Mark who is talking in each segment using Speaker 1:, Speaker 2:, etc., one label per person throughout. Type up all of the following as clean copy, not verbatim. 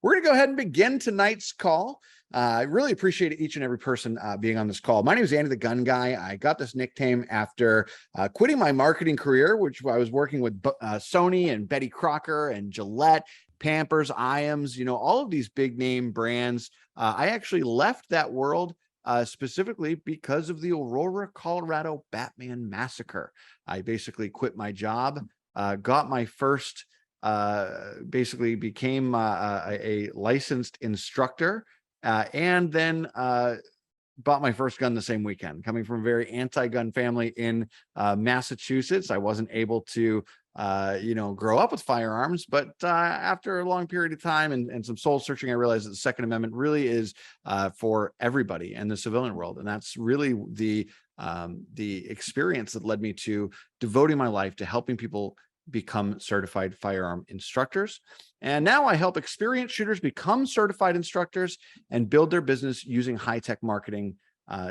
Speaker 1: We're going to go ahead and begin tonight's call. I really appreciate each and every person being on this call. My name is Andy the Gun Guy. I got this nickname after quitting my marketing career, which I was working with Sony and Betty Crocker and Gillette, Pampers, Iams, all of these big name brands. I actually left that world specifically because of the Aurora, Colorado Batman massacre. I basically quit my job, got my first basically became a licensed instructor, and then bought my first gun the same weekend. Coming from a very anti-gun family in Massachusetts, I wasn't able to grow up with firearms, but after a long period of time and some soul searching, I realized that the Second Amendment really is for everybody in the civilian world. And that's really the experience that led me to devoting my life to helping people become certified firearm instructors. And now I help experienced shooters become certified instructors and build their business using high-tech marketing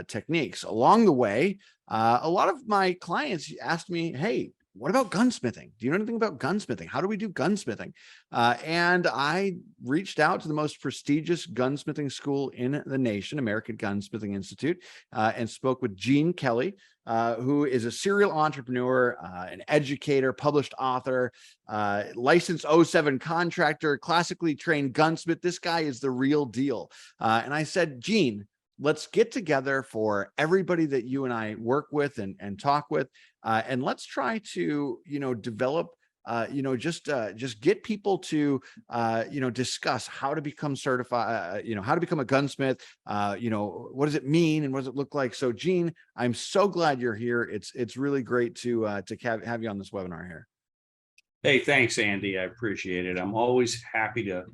Speaker 1: techniques. Along the way, a lot of my clients asked me, hey, what about gunsmithing? Do you know anything about gunsmithing? How do we do gunsmithing? And I reached out to the most prestigious gunsmithing school in the nation, American Gunsmithing Institute, and spoke with Gene Kelly, who is a serial entrepreneur, an educator, published author, licensed '07 contractor, classically trained gunsmith. This guy is the real deal. And I said, Gene, let's get together for everybody that you and I work with and talk with, and let's try to, develop, just get people to, discuss how to become certified, how to become a gunsmith, what does it mean and what does it look like? So, Gene, I'm so glad you're here. It's really great to have you on this webinar here.
Speaker 2: Hey, thanks, Andy. I appreciate it. I'm always happy to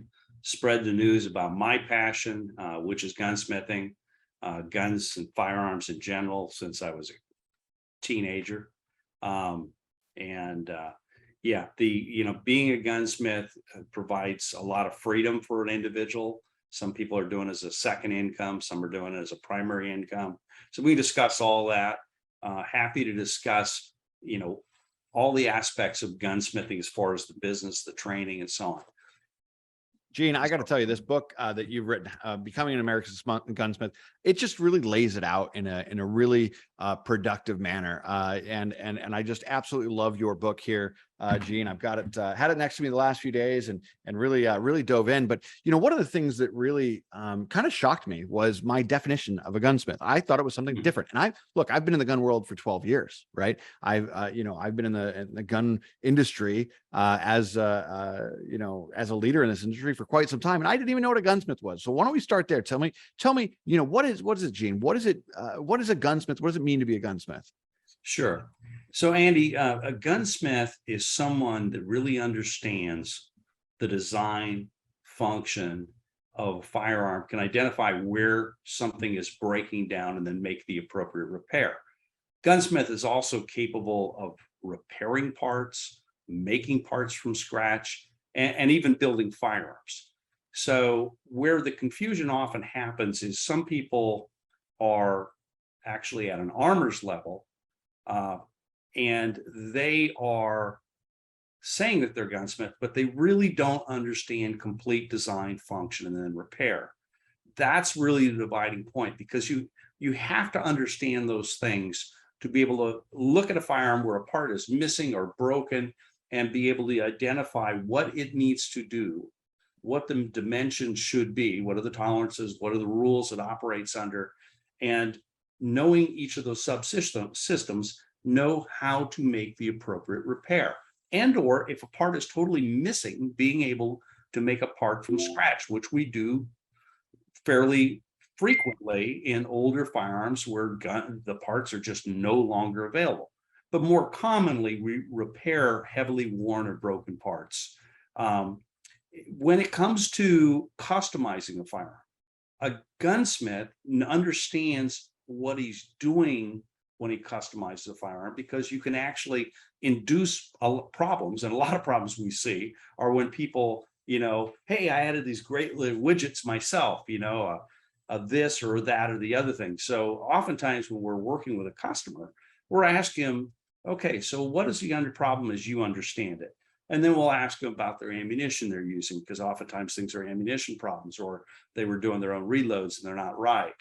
Speaker 2: spread the news about my passion, which is gunsmithing. Guns and firearms in general since I was a teenager. Being a gunsmith provides a lot of freedom for an individual. Some people are doing it as a second income, some are doing it as a primary income. So we discuss all that. Happy to discuss, all the aspects of gunsmithing as far as the business, the training, and so on.
Speaker 1: Gene, I got to tell you, this book that you've written, Becoming an American Gunsmith, it just really lays it out in a really productive manner. And I just absolutely love your book here, Gene. I've got it, had it next to me the last few days and really dove in. But, one of the things that really kind of shocked me was my definition of a gunsmith. I thought it was something different. And I've been in the gun world for 12 years, right? I've been in the gun industry as a leader in this industry for quite some time. And I didn't even know what a gunsmith was. So why don't we start there? Tell me, what is it, Gene? What is it? What is a gunsmith? What does it mean to be a gunsmith?
Speaker 2: Sure. So, Andy, a gunsmith is someone that really understands the design function of a firearm, can identify where something is breaking down and then make the appropriate repair. Gunsmith is also capable of repairing parts, making parts from scratch, and even building firearms. So where the confusion often happens is some people are actually at an armor's level, and they are saying that they're gunsmith, but they really don't understand complete design, function, and then repair. That's really the dividing point, because you have to understand those things to be able to look at a firearm where a part is missing or broken and be able to identify what it needs to do, what the dimensions should be, what are the tolerances, what are the rules it operates under, and knowing each of those subsystems, know how to make the appropriate repair. And or if a part is totally missing, being able to make a part from scratch, which we do fairly frequently in older firearms where the parts are just no longer available. But more commonly, we repair heavily worn or broken parts. When it comes to customizing a firearm, a gunsmith understands what he's doing when he customizes a firearm, because you can actually induce problems. And a lot of problems we see are when people, hey, I added these great little widgets myself, this or that or the other thing. So oftentimes when we're working with a customer, we're asking them, okay, so what is the problem as you understand it? And then we'll ask them about their ammunition they're using, because oftentimes things are ammunition problems, or they were doing their own reloads and they're not right.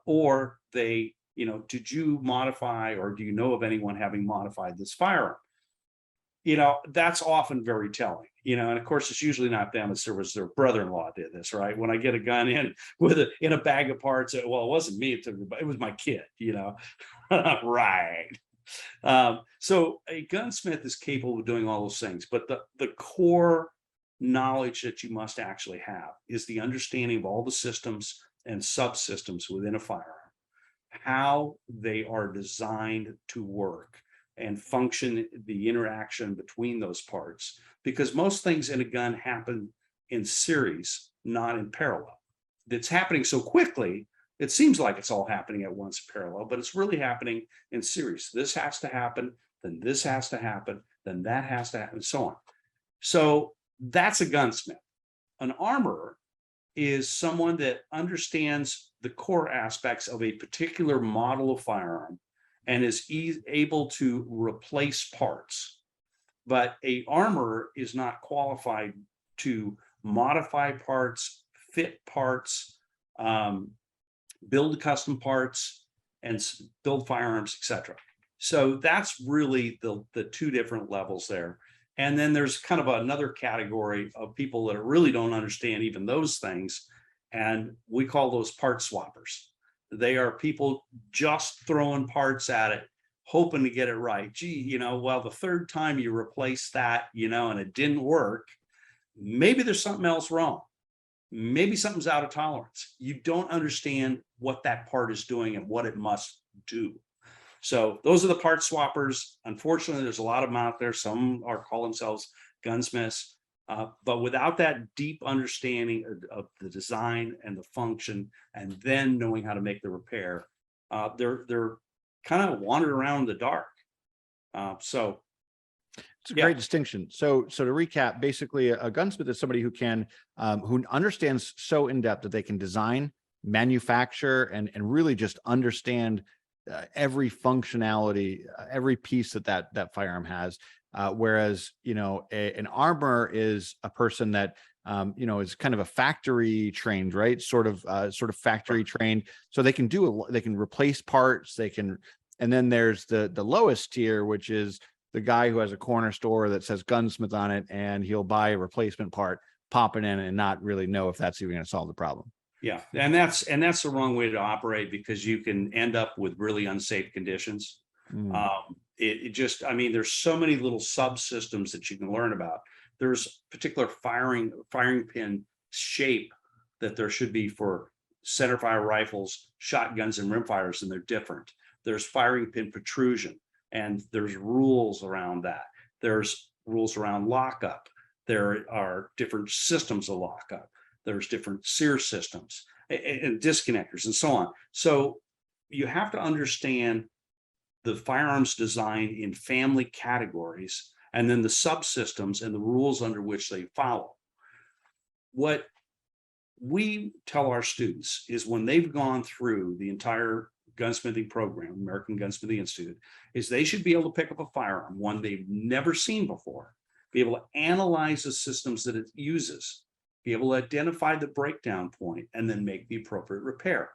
Speaker 2: Or they, did you modify, or do you know of anyone having modified this firearm? That's often very telling, and of course, it's usually not them. It's their brother-in-law did this, right? When I get a gun in in a bag of parts, well, it wasn't me, it was my kid, right. So a gunsmith is capable of doing all those things, but the core knowledge that you must actually have is the understanding of all the systems and subsystems within a firearm, how they are designed to work and function, the interaction between those parts, because most things in a gun happen in series, not in parallel. It's happening so quickly, it seems like it's all happening at once in parallel, but it's really happening in series. This has to happen, then this has to happen, then that has to happen, and so on. So that's a gunsmith. An armorer is someone that understands the core aspects of a particular model of firearm and is able to replace parts. But a armorer is not qualified to modify parts, fit parts, build custom parts, and build firearms, etc. So that's really the two different levels there. And then there's kind of another category of people that really don't understand even those things, and we call those part swappers. They are people just throwing parts at it, hoping to get it right. Gee, well, the third time you replace that, and it didn't work, maybe there's something else wrong. Maybe something's out of tolerance. You don't understand what that part is doing and what it must do. So those are the part swappers. Unfortunately, there's a lot of them out there. Some call themselves gunsmiths. But without that deep understanding of the design and the function, and then knowing how to make the repair, they're kind of wandering around in the dark. So
Speaker 1: it's a great distinction. So to recap, basically a gunsmith is somebody who who understands so in depth that they can design, manufacture, and really just understand every functionality, every piece that firearm has. Whereas, an armorer is a person that, is kind of a factory trained, right? Sort of factory trained. So they can they can replace parts, and then there's the lowest tier, which is the guy who has a corner store that says Gunsmith on it, and he'll buy a replacement part, pop it in, and not really know if that's even going to solve the problem.
Speaker 2: Yeah, and that's the wrong way to operate, because you can end up with really unsafe conditions. There's so many little subsystems that you can learn about. There's particular firing pin shape that there should be for centerfire rifles, shotguns, and rimfires, and they're different. There's firing pin protrusion, and there's rules around that. There's rules around lockup. There are different systems of lockup. There's different sear systems and disconnectors and so on. So you have to understand the firearms design in family categories, and then the subsystems and the rules under which they follow. What we tell our students is, when they've gone through the entire gunsmithing program, American Gunsmithing Institute, is they should be able to pick up a firearm, one they've never seen before, be able to analyze the systems that it uses, be able to identify the breakdown point, and then make the appropriate repair.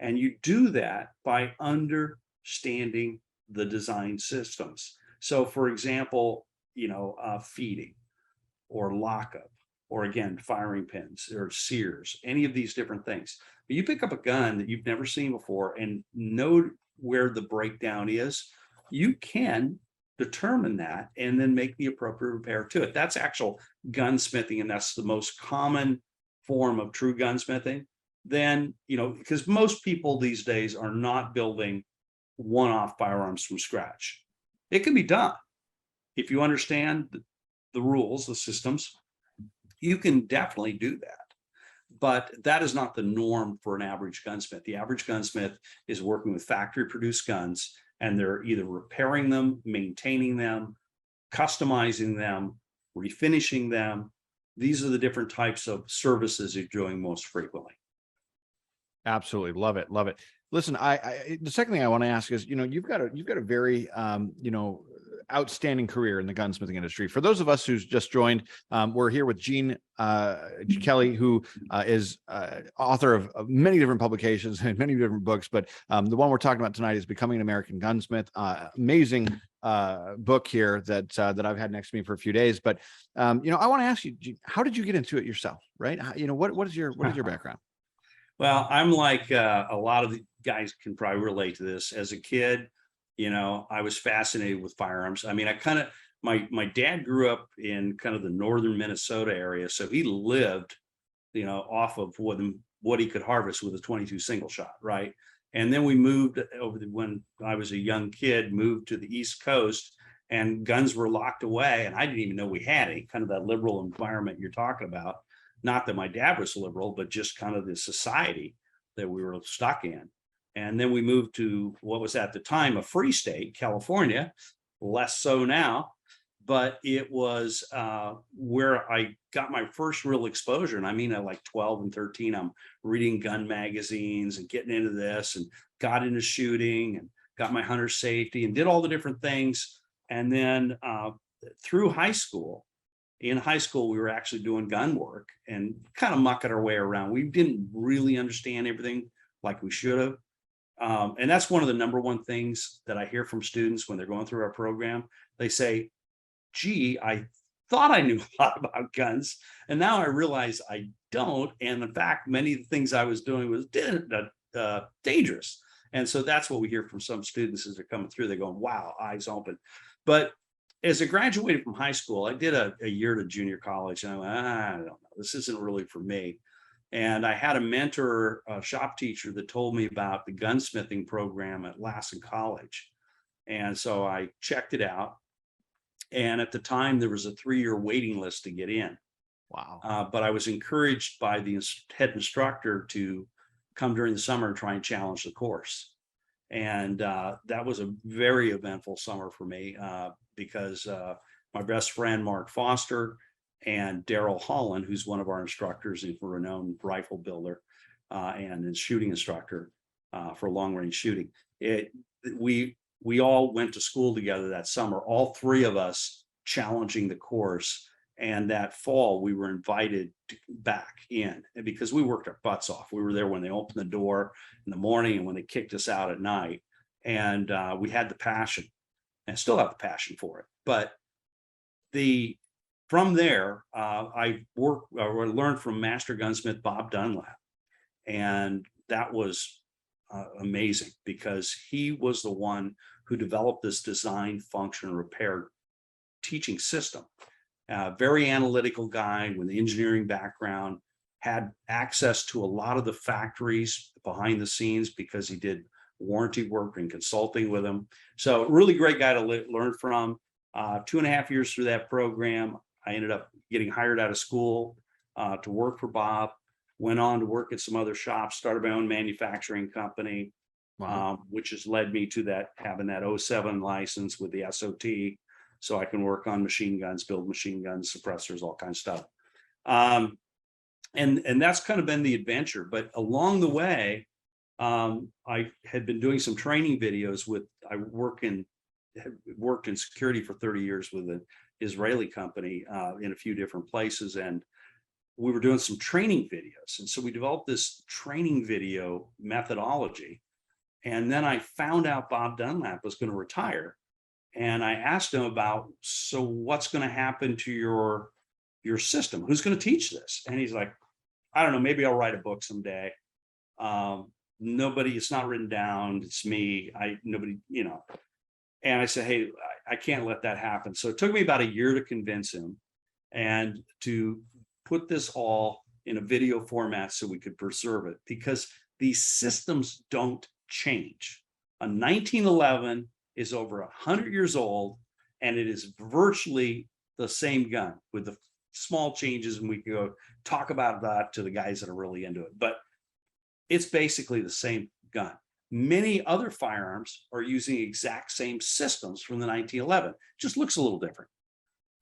Speaker 2: And you do that by understanding the design systems. So for example, feeding or lockup, or again, firing pins or sears, any of these different things. But you pick up a gun that you've never seen before and know where the breakdown is, you can determine that and then make the appropriate repair to it. That's actual gunsmithing, and that's the most common form of true gunsmithing. Then, because most people these days are not building one-off firearms from scratch. It can be done if you understand the rules, the systems. You can definitely do that, but that is not the norm for an average gunsmith. The average gunsmith is working with factory produced guns, and they're either repairing them, maintaining them, customizing them, refinishing them. These are the different types of services you're doing most frequently.
Speaker 1: Absolutely. Love it. Love it. Listen, the second thing I want to ask is, you've got a very, outstanding career in the gunsmithing industry. For those of us who's just joined, we're here with Gene Kelly, who is author of many different publications and many different books, but the one we're talking about tonight is Becoming an American Gunsmith. Amazing book here that I've had next to me for a few days. But I want to ask you, Gene, how did you get into it yourself? Right? What is your background?
Speaker 2: Well, I'm like a lot of the guys can probably relate to this. As a kid, I was fascinated with firearms. I mean, my dad grew up in kind of the northern Minnesota area, so he lived, off of what he could harvest with a 22 single shot, right? And then we moved when I was a young kid, moved to the East Coast, and guns were locked away, and I didn't even know we had any. Kind of that liberal environment you're talking about. Not that my dad was liberal, but just kind of the society that we were stuck in. And then we moved to what was at the time a free state, California, less so now, but it was where I got my first real exposure. And I mean, at like 12 and 13, I'm reading gun magazines and getting into this, and got into shooting and got my hunter safety and did all the different things. And then through high school, in high school, we were actually doing gun work and kind of mucking our way around. We didn't really understand everything like we should have. And that's one of the number one things that I hear from students when they're going through our program. They say, gee, I thought I knew a lot about guns, and now I realize I don't. And in fact, many of the things I was doing was dangerous. And so that's what we hear from some students as they're coming through. They're going, wow, eyes open. But as I graduated from high school, I did a year to junior college, and I went, I don't know, this isn't really for me. And I had a mentor, a shop teacher, that told me about the gunsmithing program at Lassen College. And so I checked it out. And at the time, there was a 3-year waiting list to get in.
Speaker 1: Wow.
Speaker 2: But I was encouraged by the head instructor to come during the summer and try and challenge the course. And that was a very eventful summer for me because my best friend, Mark Foster, and Daryl Holland, who's one of our instructors, is a renowned rifle builder and is shooting instructor for long range shooting. We all went to school together that summer, all three of us challenging the course. And that fall, we were invited back in, and because we worked our butts off. We were there when they opened the door in the morning and when they kicked us out at night. And we had the passion, and still have the passion for it. But from there, I learned from master gunsmith Bob Dunlap, and that was amazing because he was the one who developed this design, function, repair teaching system. Very analytical guy with an engineering background, had access to a lot of the factories behind the scenes because he did warranty work and consulting with them. So really great guy to learn from. 2.5 years through that program, I ended up getting hired out of school to work for Bob, went on to work at some other shops, started my own manufacturing company,
Speaker 1: Wow.
Speaker 2: which has led me to having that 07 license with the SOT. So I can work on machine guns, build machine guns, suppressors, all kinds of stuff. And that's kind of been the adventure. But along the way, I had been doing some training videos I worked in security for 30 years with an Israeli company in a few different places. And we were doing some training videos. And so we developed this training video methodology. And then I found out Bob Dunlap was going to retire. And I asked him about, so what's going to happen to your system? Who's going to teach this? And he's like, I don't know, maybe I'll write a book someday. It's not written down. It's me. Nobody. And I said, hey, I can't let that happen. So it took me about a year to convince him and to put this all in a video format so we could preserve it, because these systems don't change. A 1911 is over 100 years old, and it is virtually the same gun with the small changes. And we can go talk about that to the guys that are really into it, but it's basically the same gun. Many other firearms are using exact same systems from the 1911, just looks a little different.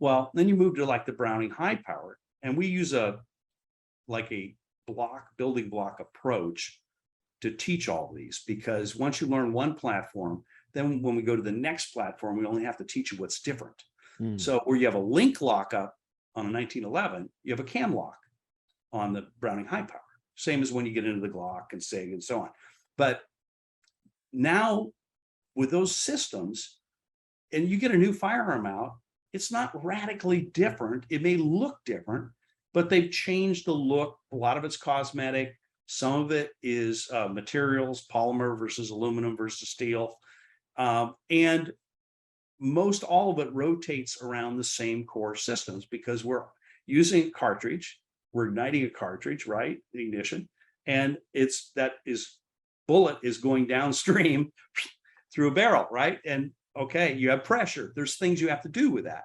Speaker 2: Well, then you move to like the Browning high power, and we use a building block approach to teach all these, because once you learn one platform, Then when we go to the next platform, we only have to teach you what's different.
Speaker 1: Mm.
Speaker 2: So where you have a link lockup on a 1911, you have a cam lock on the Browning high power. Same as when you get into the Glock and SIG and so on. But now with those systems, and you get a new firearm out, it's not radically different. It may look different, but they've changed the look. A lot of it's cosmetic. Some of it is materials, polymer versus aluminum versus steel. And most all of it rotates around the same core systems because we're using cartridge, we're igniting a cartridge, right? The ignition. And bullet is going downstream through a barrel, right? And okay, you have pressure. There's things you have to do with that.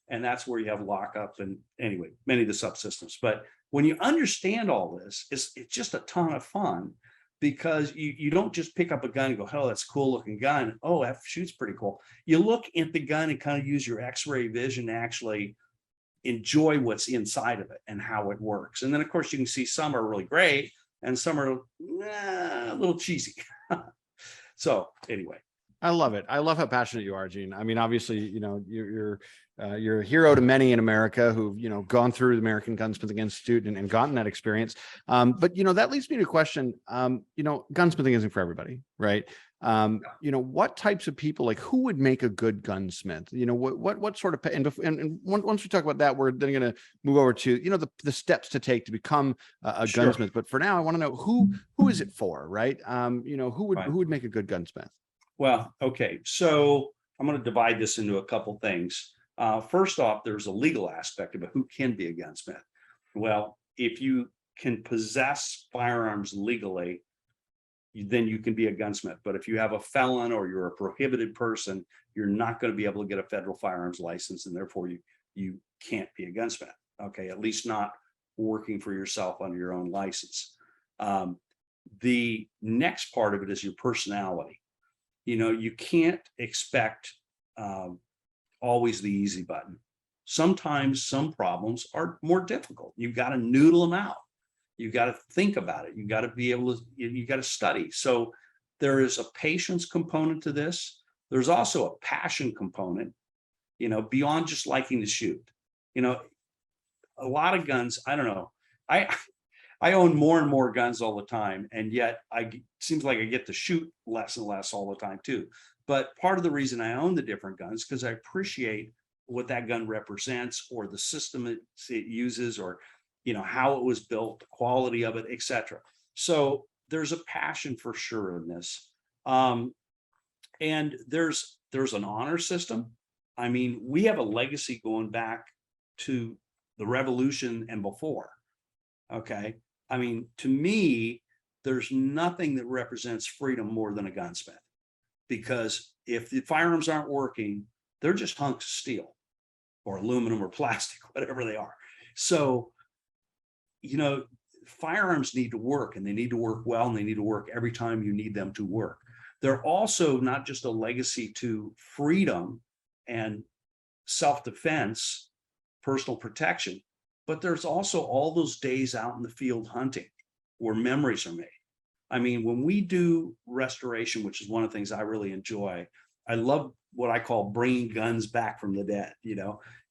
Speaker 2: And that's where you have lockup and anyway, many of the subsystems. But when you understand all this, it's just a ton of fun because you don't just pick up a gun and go, oh, that's a cool looking gun. Oh, that shoots pretty cool. You look at the gun and kind of use your X-ray vision to actually enjoy what's inside of it and how it works. And then of course you can see some are really great and some are a little cheesy. So anyway.
Speaker 1: I love it. I love how passionate you are, Gene. I mean, obviously, you're a hero to many in America who've, gone through the American Gunsmithing Institute and gotten that experience. But, that leads me to a question. Gunsmithing isn't for everybody, right? What types of people, like who would make a good gunsmith? What sort of, and once we talk about that, we're then going to move over to, the steps to take to become a
Speaker 2: Sure.
Speaker 1: gunsmith. But for now, I want to know who is it for, right? Who would make a good gunsmith?
Speaker 2: Well, okay. So I'm going to divide this into a couple things. First off, there's a legal aspect of it. Who can be a gunsmith? Well, if you can possess firearms legally, then you can be a gunsmith. But if you have a felon or you're a prohibited person, you're not going to be able to get a federal firearms license, and therefore you can't be a gunsmith. Okay, at least not working for yourself under your own license. The next part of it is your personality. You can't expect always the easy button. Sometimes some problems are more difficult. You've got to noodle them out. You've got to think about it. You've got to be able to, you got to study. So there is a patience component to this. There's also a passion component, beyond just liking to shoot. A lot of guns, I don't know. I own more and more guns all the time, and yet seems like I get to shoot less and less all the time too. But part of the reason I own the different guns because I appreciate what that gun represents, or the system it uses, or how it was built, the quality of it, etc. So there's a passion for sure in this, and there's an honor system. I mean, we have a legacy going back to the Revolution and before. Okay. I mean, to me, there's nothing that represents freedom more than a gunsmith, because if the firearms aren't working, they're just hunks of steel or aluminum or plastic, whatever they are. So, firearms need to work, and they need to work well, and they need to work every time you need them to work. They're also not just a legacy to freedom and self-defense, personal protection, but there's also all those days out in the field hunting where memories are made. I mean, when we do restoration, which is one of the things I really enjoy, I love what I call bringing guns back from the dead.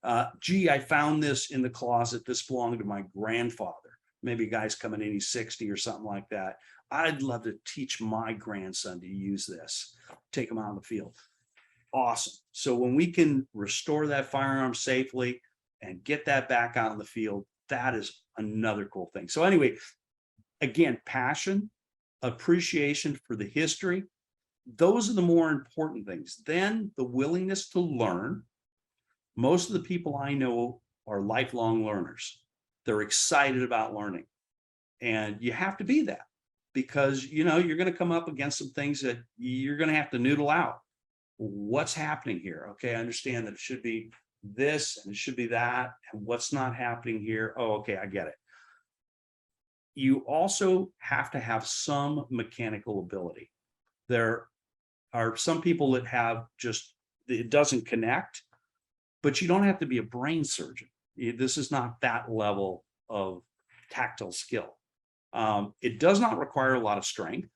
Speaker 2: I found this in the closet. This belonged to my grandfather. Maybe a guy's coming in, he's 60 or something like that. I'd love to teach my grandson to use this, take him out in the field. Awesome. So when we can restore that firearm safely and get that back out in the field, that is another cool thing. So anyway, again, passion, appreciation for the history, those are the more important things. Then the willingness to learn. Most of the people I know are lifelong learners. They're excited about learning. And you have to be that, because you're going to come up against some things that you're going to have to noodle out. What's happening here? Okay, I understand that it should be this and it should be that, and what's not happening here? Oh, okay, I get it. You also have to have some mechanical ability. There are some people that have just, it doesn't connect, but you don't have to be a brain surgeon. This is not that level of tactile skill. It does not require a lot of strength.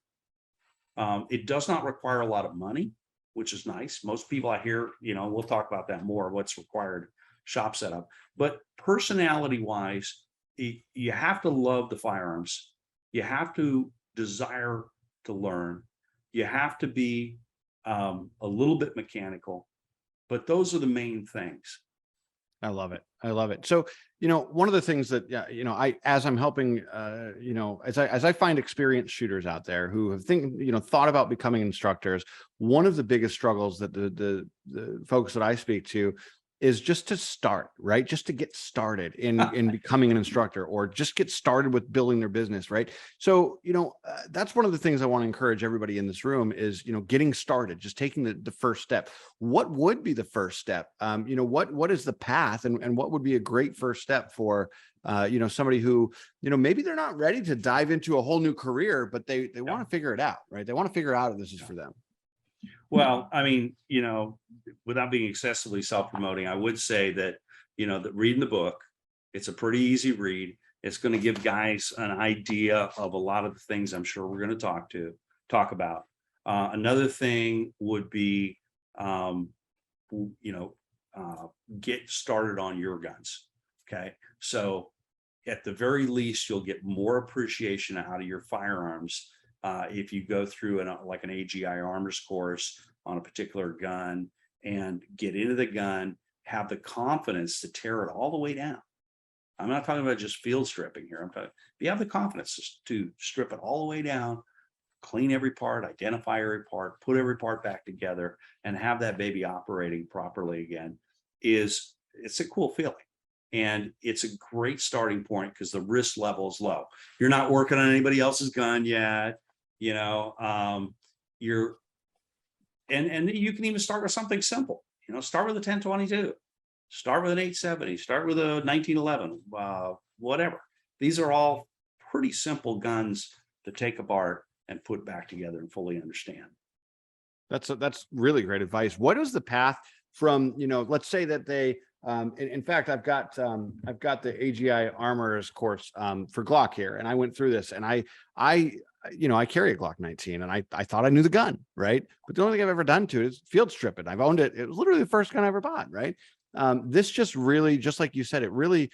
Speaker 2: It does not require a lot of money. which is nice. Most people I hear, we'll talk about that more, what's required shop setup. But personality wise, you have to love the firearms. You have to desire to learn. You have to be a little bit mechanical, but those are the main things.
Speaker 1: I love it. I love it. So, one of the things that, as I'm helping, as I find experienced shooters out there who have thought about becoming instructors, one of the biggest struggles that the folks that I speak to is just to start, right? Just to get started in becoming an instructor, or just get started with building their business, right? So, that's one of the things I want to encourage everybody in this room is, getting started, just taking the first step. What would be the first step? What is the path, and what would be a great first step for, somebody who, maybe they're not ready to dive into a whole new career, but they want to figure it out, right? They want to figure out if this is for them.
Speaker 2: Well, I mean, without being excessively self-promoting, I would say that, that reading the book, it's a pretty easy read. It's going to give guys an idea of a lot of the things I'm sure we're going to talk about. Another thing would be, get started on your guns. Okay. So at the very least, you'll get more appreciation out of your firearms if you go through an AGI armors course on a particular gun and get into the gun, have the confidence to tear it all the way down. I'm not talking about just field stripping here. I'm talking, if you have the confidence to strip it all the way down, clean every part, identify every part, put every part back together, and have that baby operating properly again, it's a cool feeling. And it's a great starting point because the risk level is low. You're not working on anybody else's gun yet. You're and you can even start with something simple. Start with a 1022, start with an 870, start with a 1911, whatever. These are all pretty simple guns to take apart and put back together and fully understand.
Speaker 1: That's really great advice. What is the path from, let's say that they, in fact, I've got the AGI armors course for Glock here, and I went through this, and I carry a Glock 19, and I thought I knew the gun, right? But the only thing I've ever done to it is field strip it. I've owned it. It was literally the first gun I ever bought, right? This just really, just like you said, it really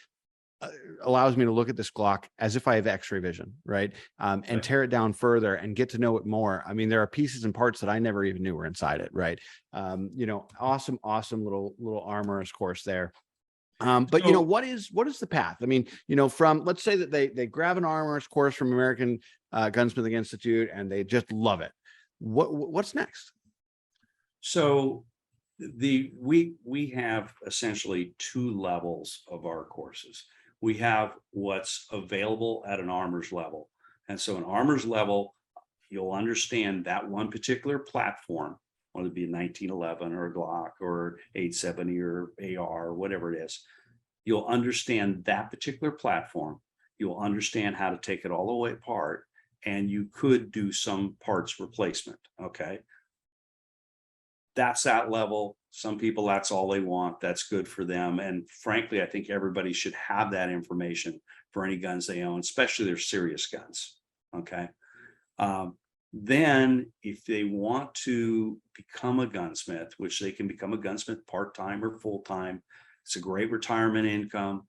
Speaker 1: allows me to look at this Glock as if I have X-ray vision, right? And tear it down further and get to know it more. I mean, there are pieces and parts that I never even knew were inside it, right? Awesome little armorers course there. But what is the path? I mean, from, let's say that they grab an armorers course from American Gunsmithing Institute and they just love it. What's next?
Speaker 2: So we have essentially two levels of our courses. We have what's available at an armor's level. And so an armor's level, you'll understand that one particular platform, whether it be a 1911 or a Glock or 870 or AR or whatever it is. You'll understand that particular platform. You'll understand how to take it all the way apart, and you could do some parts replacement. Okay. That's that level. Some people, that's all they want. That's good for them. And frankly, I think everybody should have that information for any guns they own, especially their serious guns. Okay. Then if they want to become a gunsmith, which they can become a gunsmith part-time or full-time, it's a great retirement income.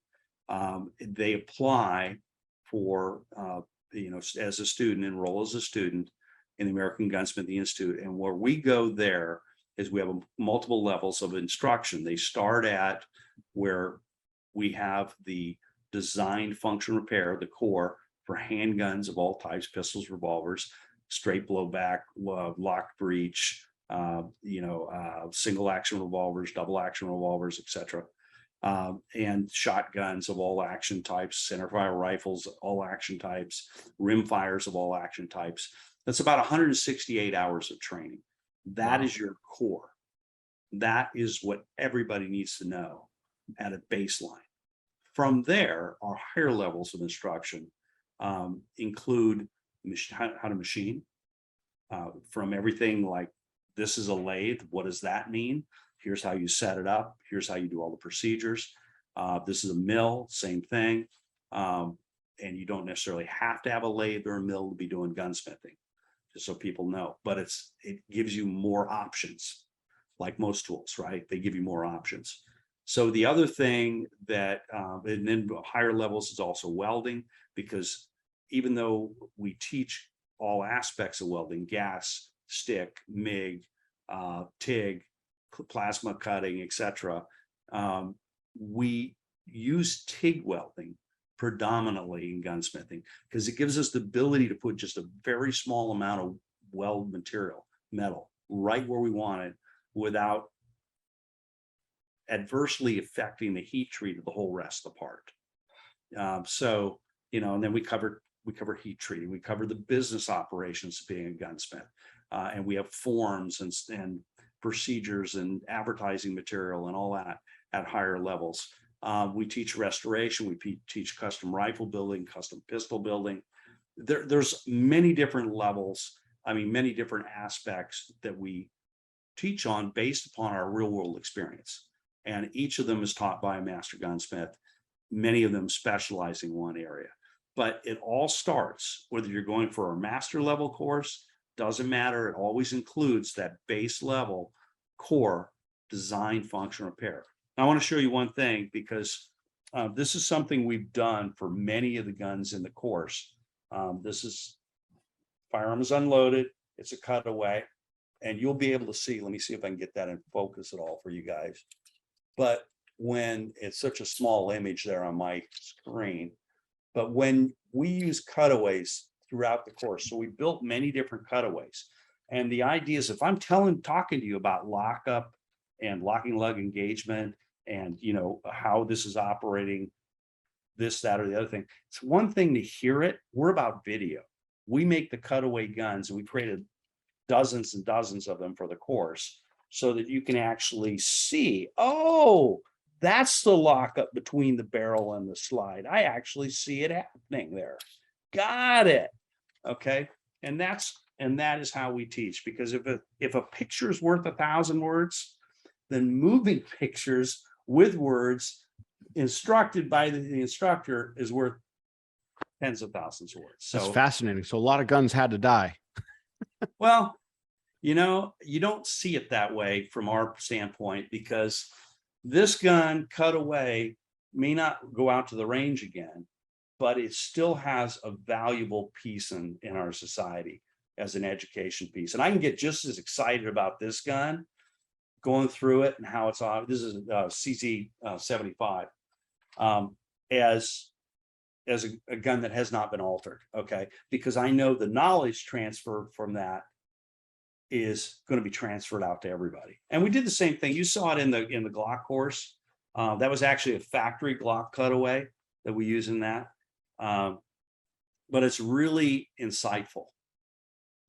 Speaker 2: They apply for, as a student, enroll as a student in the American Gunsmithing Institute. And where we go there is we have multiple levels of instruction. They start at where we have the design, function, repair, the core for handguns of all types, pistols, revolvers, straight blowback, lock breech, single action revolvers, double action revolvers, etc. And shotguns of all action types, centerfire rifles, all action types, rim fires of all action types. That's about 168 hours of training. That is your core. That is what everybody needs to know at a baseline. From there, our higher levels of instruction include how to machine, from everything like, this is a lathe. What does that mean? Here's how you set it up. Here's how you do all the procedures. This is a mill, same thing. And you don't necessarily have to have a lathe or a mill to be doing gunsmithing. just so people know, but it gives you more options, like most tools, right? They give you more options. So the other thing that, and then higher levels is also welding, because even though we teach all aspects of welding, gas, stick, MIG, TIG, plasma cutting, etc., we use TIG welding predominantly in gunsmithing because it gives us the ability to put just a very small amount of weld material, metal, right where we want it without adversely affecting the heat treat of the whole rest of the part. So, and then we cover heat treating, we cover the business operations of being a gunsmith, and we have forms and procedures and advertising material and all that at higher levels. We teach restoration, we teach custom rifle building, custom pistol building. There's many different levels, many different aspects that we teach on based upon our real world experience. And each of them is taught by a master gunsmith, many of them specialize in one area. But it all starts, whether you're going for a master level course, doesn't matter, it always includes that base level core design, function, repair. I want to show you one thing because this is something we've done for many of the guns in the course. This is firearm is unloaded, it's a cutaway, and you'll be able to see, let me see if I can get that in focus at all for you guys. But when it's such a small image there on my screen, but when we use cutaways throughout the course, so we built many different cutaways. And the idea is if I'm talking to you about lockup and locking lug engagement and how this is operating, this, that, or the other thing, it's one thing to hear it. We're about video. We make the cutaway guns and we created dozens and dozens of them for the course so that you can actually see, oh, that's the lockup between the barrel and the slide. I actually see it happening there. Got it. Okay. And that is how we teach, because if a picture is worth 1,000 words, then moving pictures with words instructed by the instructor is worth tens of thousands of words. So
Speaker 1: that's fascinating. So a lot of guns had to die.
Speaker 2: Well, you don't see it that way from our standpoint, because this gun cut away may not go out to the range again, but it still has a valuable piece in our society as an education piece. And I can get just as excited about this gun going through it and how it's on. This is CZ 75 as a gun that has not been altered. Okay. Because I know the knowledge transfer from that is going to be transferred out to everybody. And we did the same thing. You saw it in the Glock course. That was actually a factory Glock cutaway that we use in that. But it's really insightful.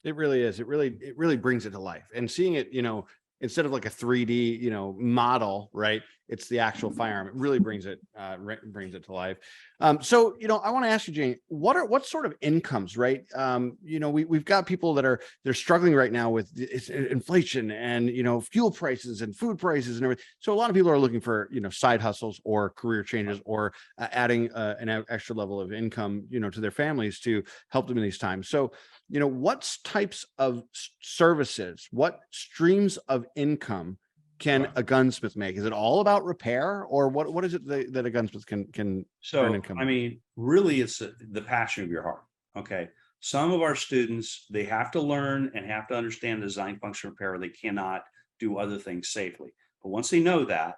Speaker 1: It really is. It really brings it to life. And seeing it, instead of like a 3D, model, right? It's the actual firearm. It really brings it to life. So, I want to ask you, Jane, what sort of incomes, right? We've got people they're struggling right now with inflation and, fuel prices and food prices and everything. So a lot of people are looking for, side hustles or career changes or adding an extra level of income, to their families to help them in these times. So, what types of services, what streams of income can a gunsmith make? Is it all about repair, or what is it that a gunsmith can earn income?
Speaker 2: Really it's the passion of your heart. Okay. Some of our students, they have to learn and have to understand design, function, repair. They cannot do other things safely. But once they know that,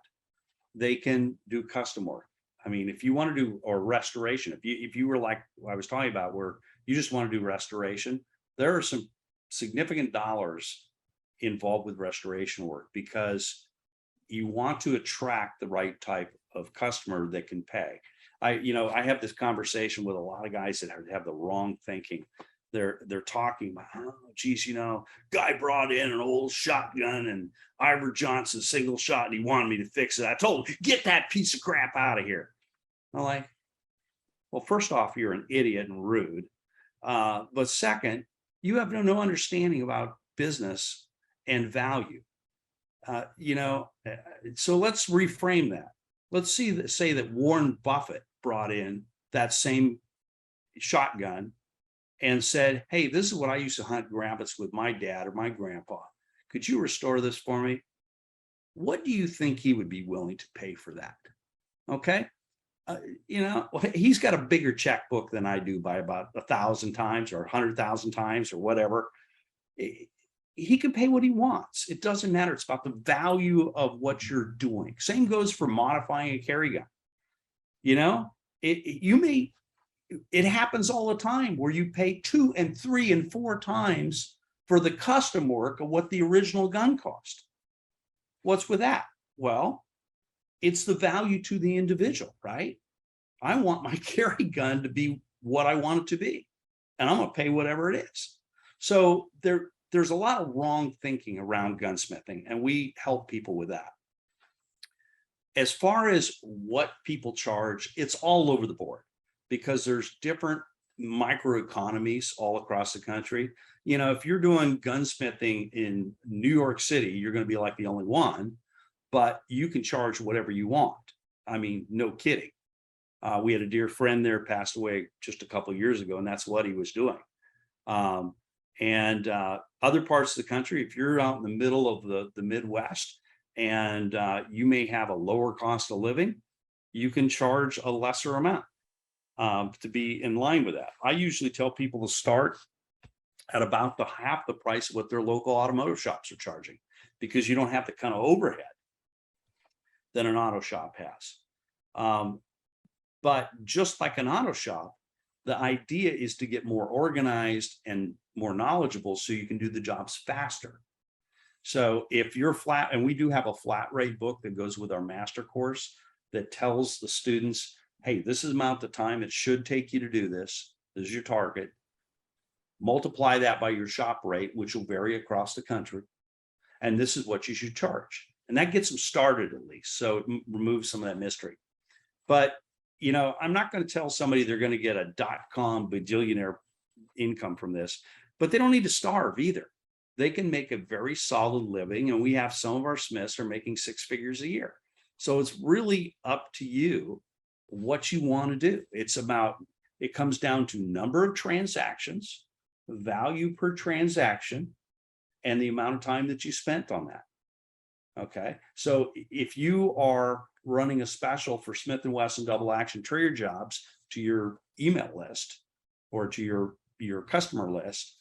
Speaker 2: they can do custom work. If you want to do or restoration, if you were like I was talking about, where you just want to do restoration, there are some significant dollars involved with restoration work, because you want to attract the right type of customer that can pay. I have this conversation with a lot of guys that have the wrong thinking. They're talking about, oh, geez, guy brought in an old shotgun and Ivor Johnson single shot and he wanted me to fix it. I told him, get that piece of crap out of here. I'm like, well, first off, you're an idiot and rude. But second, you have no understanding about business and value. So let's reframe that. Let's say that Warren Buffett brought in that same shotgun and said, hey, this is what I used to hunt rabbits with my dad or my grandpa. Could you restore this for me? What do you think he would be willing to pay for that? Okay. Uh, he's got a bigger checkbook than I do by about 1,000 times or 100,000 times or whatever. He can pay what he wants. It doesn't matter. It's about the value of what you're doing. Same goes for modifying a carry gun. It happens all the time where you pay 2 and 3 and 4 times for the custom work of what the original gun cost. What's with that? Well, it's the value to the individual, right? I want my carry gun to be what I want it to be, and I'm going to pay whatever it is. So there's a lot of wrong thinking around gunsmithing, and we help people with that. As far as what people charge, it's all over the board because there's different microeconomies all across the country. If you're doing gunsmithing in New York City, you're going to be like the only one, but you can charge whatever you want. I mean, no kidding. We had a dear friend there passed away just a couple of years ago, and that's what he was doing. And other parts of the country, if you're out in the middle of the Midwest and you may have a lower cost of living, you can charge a lesser amount to be in line with that. I usually tell people to start at about half the price of what their local automotive shops are charging, because you don't have the kind of overhead that an auto shop has. But just like an auto shop, the idea is to get more organized and more knowledgeable so you can do the jobs faster. So if you're flat, and we do have a flat rate book that goes with our master course that tells the students, hey, this is the amount of time it should take you to do this. This is your target. Multiply that by your shop rate, which will vary across the country. And this is what you should charge. And that gets them started at least. So it removes some of that mystery. But, I'm not going to tell somebody they're going to get a .com bajillionaire income from this, but they don't need to starve either. They can make a very solid living. And we have some of our Smiths are making 6 figures a year. So it's really up to you what you want to do. It comes down to number of transactions, value per transaction, and the amount of time that you spent on that. Okay. So if you are running a special for Smith & Wesson double action trigger jobs to your email list or to your customer list,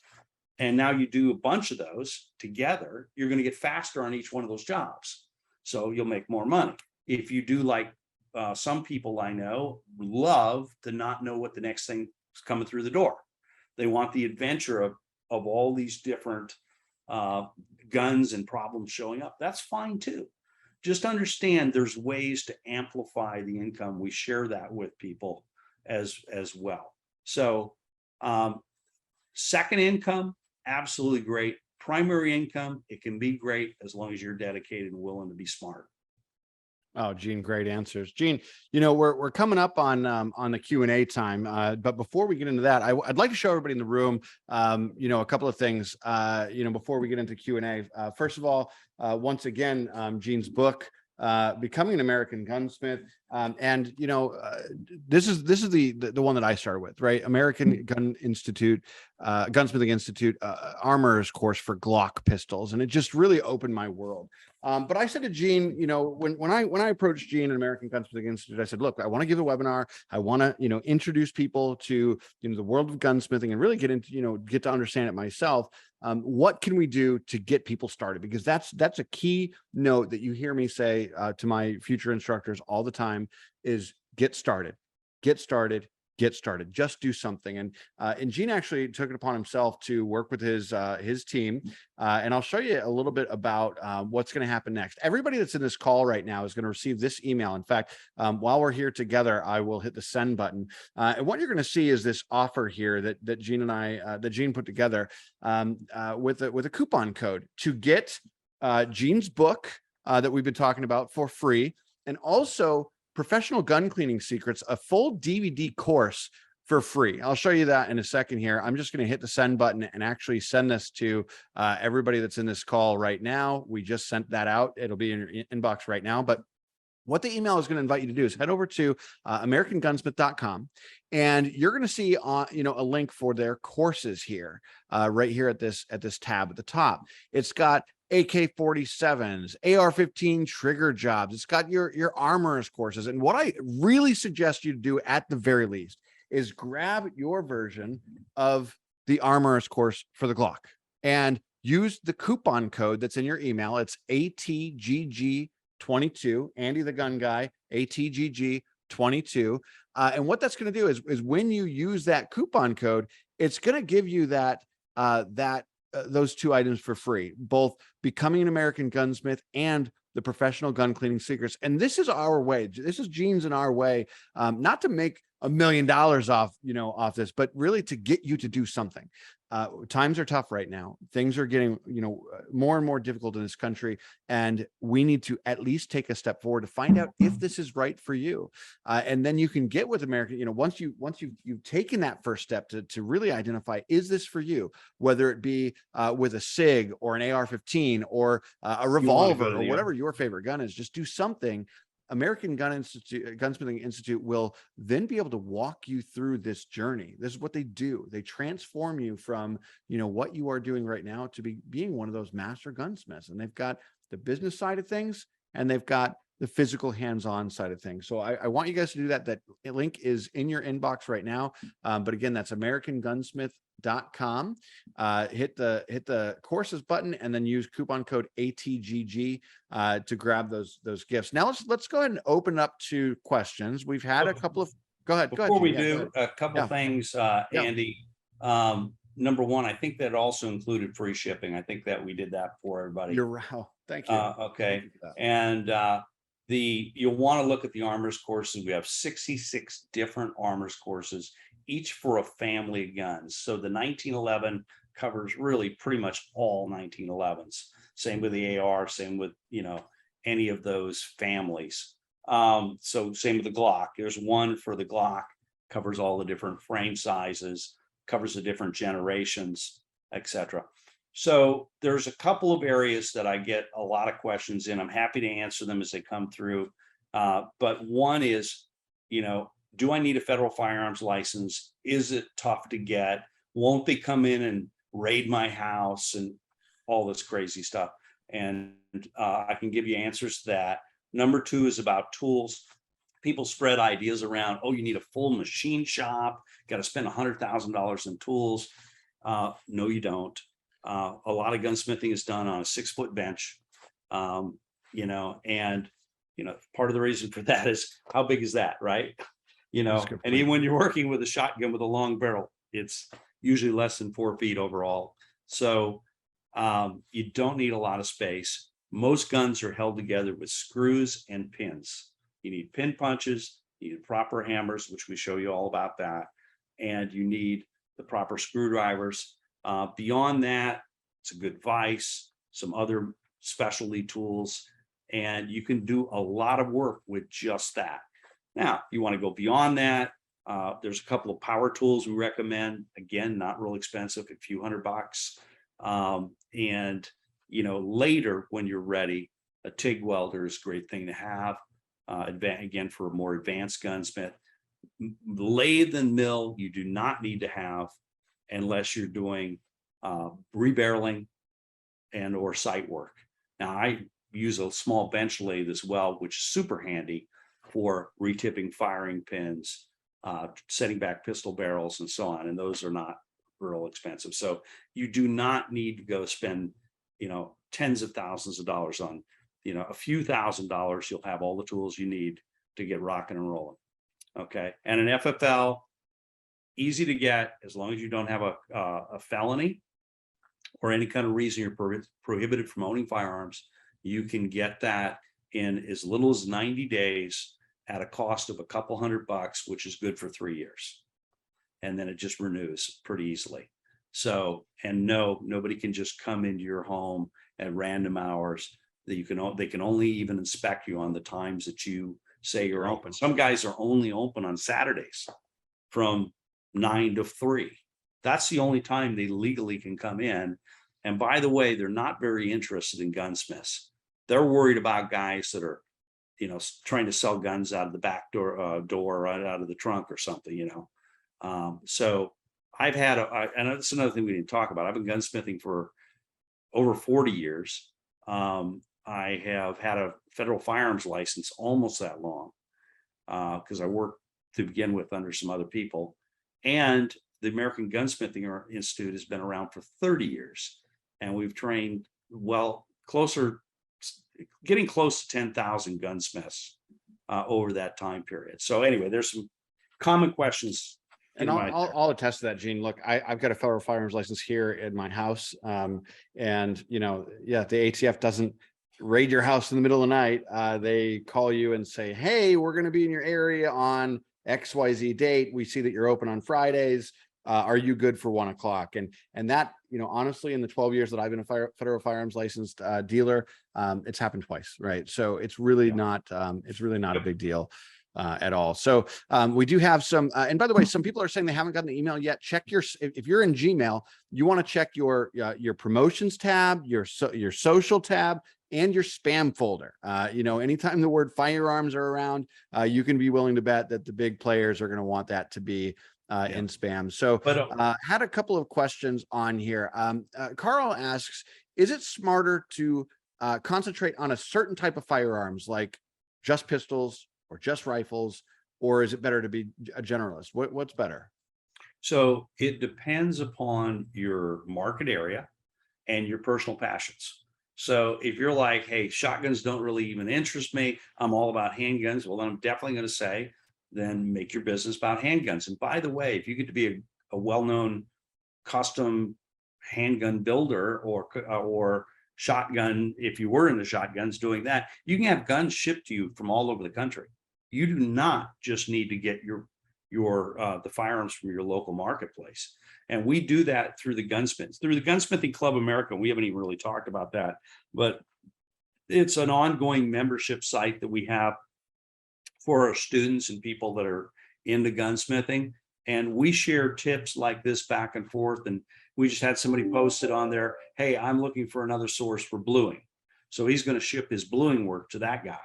Speaker 2: and now you do a bunch of those together, you're going to get faster on each one of those jobs. So you'll make more money. If you do like some people I know love to not know what the next thing is coming through the door. They want the adventure of all these different guns and problems showing up. That's fine too. Just understand there's ways to amplify the income. We share that with people as well. So second income, absolutely great. Primary income, it can be great as long as you're dedicated and willing to be smart.
Speaker 1: Oh, Gene, great answers. Gene, we're coming up on the Q&A time, but before we get into that, I'd like to show everybody in the room, a couple of things, before we get into Q&A. First of all, once again, Gene's book, Becoming an American Gunsmith. This is the one that I started with, right? American Gun Institute, Gunsmithing Institute, Armorer's course for Glock pistols. And it just really opened my world. But I said to Gene, when I approached Gene at American Gunsmithing Institute, I said, look, I want to give a webinar. I want to, introduce people to, the world of gunsmithing and really get to understand it myself. What can we do to get people started? Because that's a key note that you hear me say to my future instructors all the time is get started. Just do something. And Gene actually took it upon himself to work with his team. And I'll show you a little bit about what's going to happen next. Everybody that's in this call right now is going to receive this email. In fact, while we're here together, I will hit the send button. And what you're going to see is this offer here that Gene put together with a coupon code to get Gene's book that we've been talking about for free, and also Professional Gun Cleaning Secrets, a full DVD course for free. I'll show you that in a second here. I'm just going to hit the send button and actually send this to everybody that's in this call right now. We just sent that out. It'll be in your inbox right now. But What the email is going to invite you to do is head over to americangunsmith.com, and you're going to see a link for their courses here, right here at this tab at the top. It's got AK-47s, AR-15 trigger jobs. It's got your armorers courses. And what I really suggest you to do at the very least is grab your version of the armorers course for the Glock and use the coupon code that's in your email. It's ATGG 22, Andy the Gun Guy, ATGG 22. And what that's going to do is when you use that coupon code, it's going to give you those two items for free, both becoming an American gunsmith and the professional gun cleaning secrets. And this is our way. This is Gene's and our way, not to make $1 million off this, but really to get you to do something. Times are tough right now. Things are getting, more and more difficult in this country. And we need to at least take a step forward to find out if this is right for you. And then you can get with American, once you've taken that first step to really identify, is this for you? Whether it be with a SIG or an AR-15 or a revolver or whatever your favorite gun is, just do something. American Gunsmithing Institute will then be able to walk you through this journey. This is what they do. They transform you from, what you are doing right now to being one of those master gunsmiths. And they've got the business side of things, and they've got the physical hands-on side of things. So I want you guys to do that. That link is in your inbox right now. But again, that's americangunsmith.com. Hit the courses button and then use coupon code ATGG to grab those gifts. Now let's go ahead and open up to questions. We've had a couple of, go ahead.
Speaker 2: Before we do a couple things, Andy, number one, I think that also included free shipping. I think that we did that for everybody.
Speaker 1: You're right. Oh, thank you.
Speaker 2: Okay. And you'll want to look at the armors courses. We have 66 different armors courses, each for a family of guns. So the 1911 covers really pretty much all 1911s. Same with the AR, same with, any of those families. So same with the Glock. There's one for the Glock, covers all the different frame sizes, covers the different generations, etc. So there's a couple of areas that I get a lot of questions in. I'm happy to answer them as they come through. But one is, do I need a federal firearms license? Is it tough to get? Won't they come in and raid my house and all this crazy stuff? And I can give you answers to that. Number two is about tools. People spread ideas around, oh, you need a full machine shop, got to spend $100,000 in tools. No, you don't. A lot of gunsmithing is done on a 6-foot bench, and part of the reason for that is how big is that, right? And even when you're working with a shotgun with a long barrel, it's usually less than 4 feet overall. So you don't need a lot of space. Most guns are held together with screws and pins. You need pin punches, you need proper hammers, which we show you all about that, and you need the proper screwdrivers. Beyond that, it's a good vise, some other specialty tools, and you can do a lot of work with just that. Now, you want to go beyond that. There's a couple of power tools we recommend. Again, not real expensive, a few $100. And later when you're ready, a TIG welder is a great thing to have. Again, for a more advanced gunsmith. Lathe and mill, you do not need to have unless you're doing rebarreling and or sight work. Now, I use a small bench lathe as well, which is super handy for retipping firing pins, setting back pistol barrels, and so on. And those are not real expensive. So you do not need to go spend, tens of thousands of dollars on, a few $1,000s. You'll have all the tools you need to get rocking and rolling. Okay. And an FFL, easy to get as long as you don't have a felony or any kind of reason you're prohibited from owning firearms. You can get that in as little as 90 days at a cost of a couple $100, which is good for 3 years. And then it just renews pretty easily. So, and no, nobody can just come into your home at random hours. That they can only even inspect you on the times that you say you're open. Some guys are only open on Saturdays from 9 to 3. That's the only time they legally can come in. And by the way, they're not very interested in gunsmiths. They're worried about guys that are trying to sell guns out of the back door right out of the trunk or something, so I've had, and that's another thing we didn't talk about. I've been gunsmithing for over 40 years. I have had a federal firearms license almost that long, because I worked to begin with under some other people. And the American Gunsmithing Institute has been around for 30 years. And we've trained getting close to 10,000 gunsmiths over that time period. So anyway, there's some common questions.
Speaker 1: And I'll attest to that, Gene. Look, I've got a federal firearms license here in my house. And the ATF doesn't raid your house in the middle of the night. They call you and say, hey, we're going to be in your area on XYZ date. We see that you're open on Fridays. Are you good for 1 o'clock? And that, honestly, in the 12 years that I've been a federal firearms licensed dealer, it's happened twice, right? So it's really not a big deal at all. So we do have some, and by the way, some people are saying they haven't gotten the email yet. Check if you're in Gmail, you want to check your promotions tab, your social tab, and your spam folder. Anytime the word firearms are around, you can be willing to bet that the big players are going to want that to be in spam. So had a couple of questions on here. Carl asks, is it smarter to concentrate on a certain type of firearms, like just pistols or just rifles, or is it better to be a generalist? What's better?
Speaker 2: So it depends upon your market area and your personal passions. So if you're like, hey, shotguns don't really even interest me, I'm all about handguns, well, then I'm definitely going to say, then make your business about handguns. And by the way, if you get to be a well-known custom handgun builder or shotgun, if you were into shotguns doing that, you can have guns shipped to you from all over the country. You do not just need to get the firearms from your local marketplace. And we do that through the Gunsmiths, through the Gunsmithing Club America. We haven't even really talked about that, but it's an ongoing membership site that we have for our students and people that are into gunsmithing. And we share tips like this back and forth. And we just had somebody posted on there, hey, I'm looking for another source for bluing. So he's going to ship his bluing work to that guy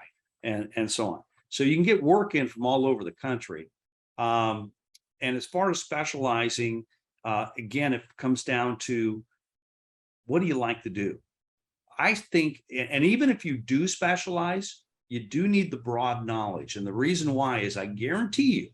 Speaker 2: and so on. So you can get work in from all over the country. And as far as specializing, again, it comes down to what do you like to do? I think, and even if you do specialize, you do need the broad knowledge. And the reason why is I guarantee you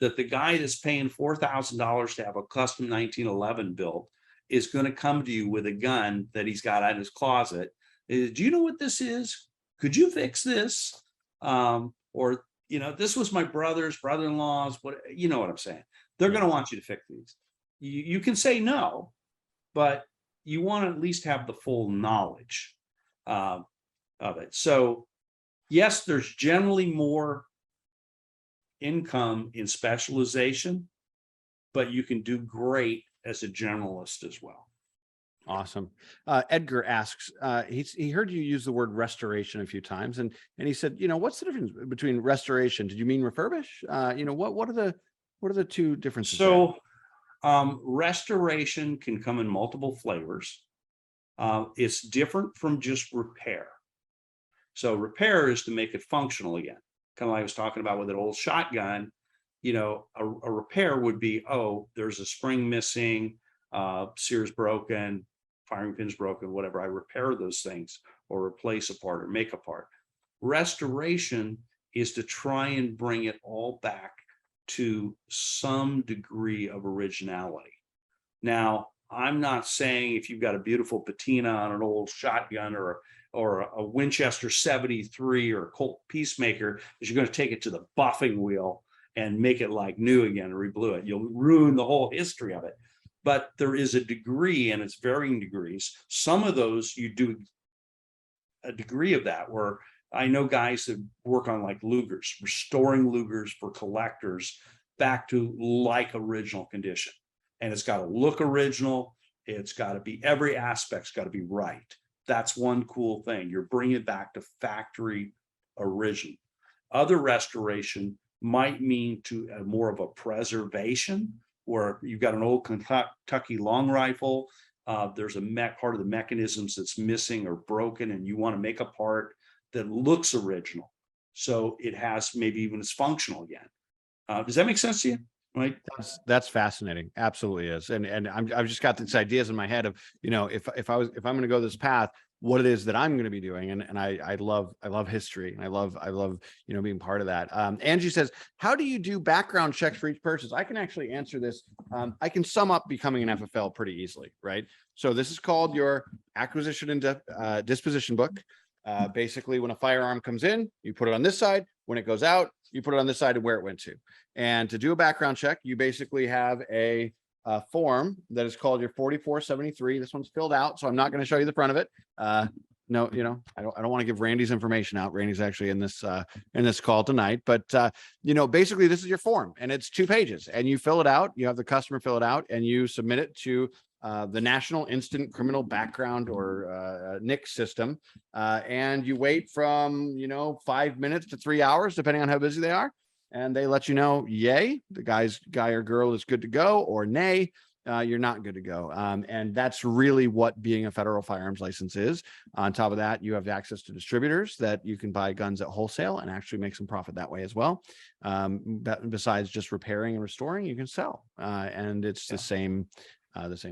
Speaker 2: that the guy that's paying $4,000 to have a custom 1911 built is going to come to you with a gun that he's got in his closet. Do you know what this is? Could you fix this? Or, this was my brother-in-law's, what, you know what I'm saying? They're going to want you to fix these. You can say no, but you want to at least have the full knowledge of it. So yes, there's generally more income in specialization, but you can do great as a generalist as well.
Speaker 1: Awesome. Edgar asks, he heard you use the word restoration a few times, and he said, what's the difference between restoration? Did you mean refurbish? What are the two differences?
Speaker 2: So restoration can come in multiple flavors. It's different from just repair. So repair is to make it functional again. Kind of like I was talking about with an old shotgun, a repair would be, oh, there's a spring missing, sear's broken, firing pin's broken, whatever. I repair those things or replace a part or make a part. Restoration is to try and bring it all back to some degree of originality. Now, I'm not saying if you've got a beautiful patina on an old shotgun or a Winchester 73 or a Colt Peacemaker, is you're going to take it to the buffing wheel and make it like new again and reblue it. You'll ruin the whole history of it. But there is a degree, and it's varying degrees. Some of those you do a degree of that, where I know guys that work on like Lugers, restoring Lugers for collectors back to like original condition. And it's got to look original. It's got to be, every aspect's got to be right. That's one cool thing. You're bringing it back to factory origin. Other restoration might mean to more of a preservation, where you've got an old Kentucky long rifle. There's a part of the mechanisms that's missing or broken, and you want to make a part that looks original. So it has maybe even it's functional again. Does that make sense to you? Right.
Speaker 1: That's fascinating. Absolutely is. And I've just got these ideas in my head of, if I'm going to go this path, what it is that I'm going to be doing. And I love history, and I love, being part of that. Angie says, how do you do background checks for each purchase? I can actually answer this. I can sum up becoming an FFL pretty easily, right? So this is called your acquisition and disposition book. Basically, when a firearm comes in, you put it on this side. When it goes out, you put it on this side and where it went to. And to do a background check, you basically have a form that is called your 4473. This one's filled out, so I'm not going to show you the front of it. No, I don't want to give Randy's information out. Randy's actually in this call tonight, but basically this is your form, and it's 2 pages, and you fill it out. You have the customer fill it out, and you submit it to the National Instant Criminal Background, or NICS system, and you wait from 5 minutes to 3 hours, depending on how busy they are, and they let you know, yay, the guy or girl is good to go, or nay, you're not good to go. And that's really what being a federal firearms license is. On top of that, you have access to distributors that you can buy guns at wholesale and actually make some profit that way as well. Besides just repairing and restoring, you can sell, and it's the same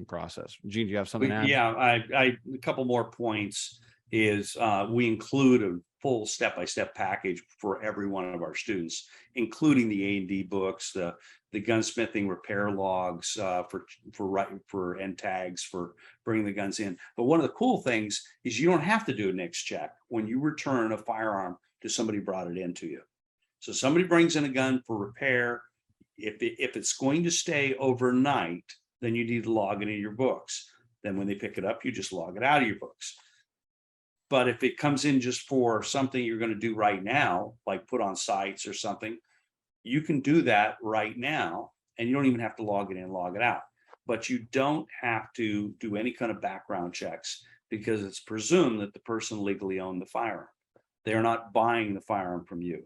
Speaker 1: process. Gene, do you have something to add?
Speaker 2: Yeah, a couple more points is we include a full step-by-step package for every one of our students, including the A&D books, the gunsmithing repair logs for end tags for bringing the guns in. But one of the cool things is you don't have to do a NICS check when you return a firearm to somebody who brought it into you. So somebody brings in a gun for repair. If it's going to stay overnight, then you need to log it in your books. Then when they pick it up, you just log it out of your books. But if it comes in just for something you're going to do right now, like put on sights or something, you can do that right now, and you don't even have to log it in and log it out. But you don't have to do any kind of background checks, because it's presumed that the person legally owned the firearm. They're not buying the firearm from you.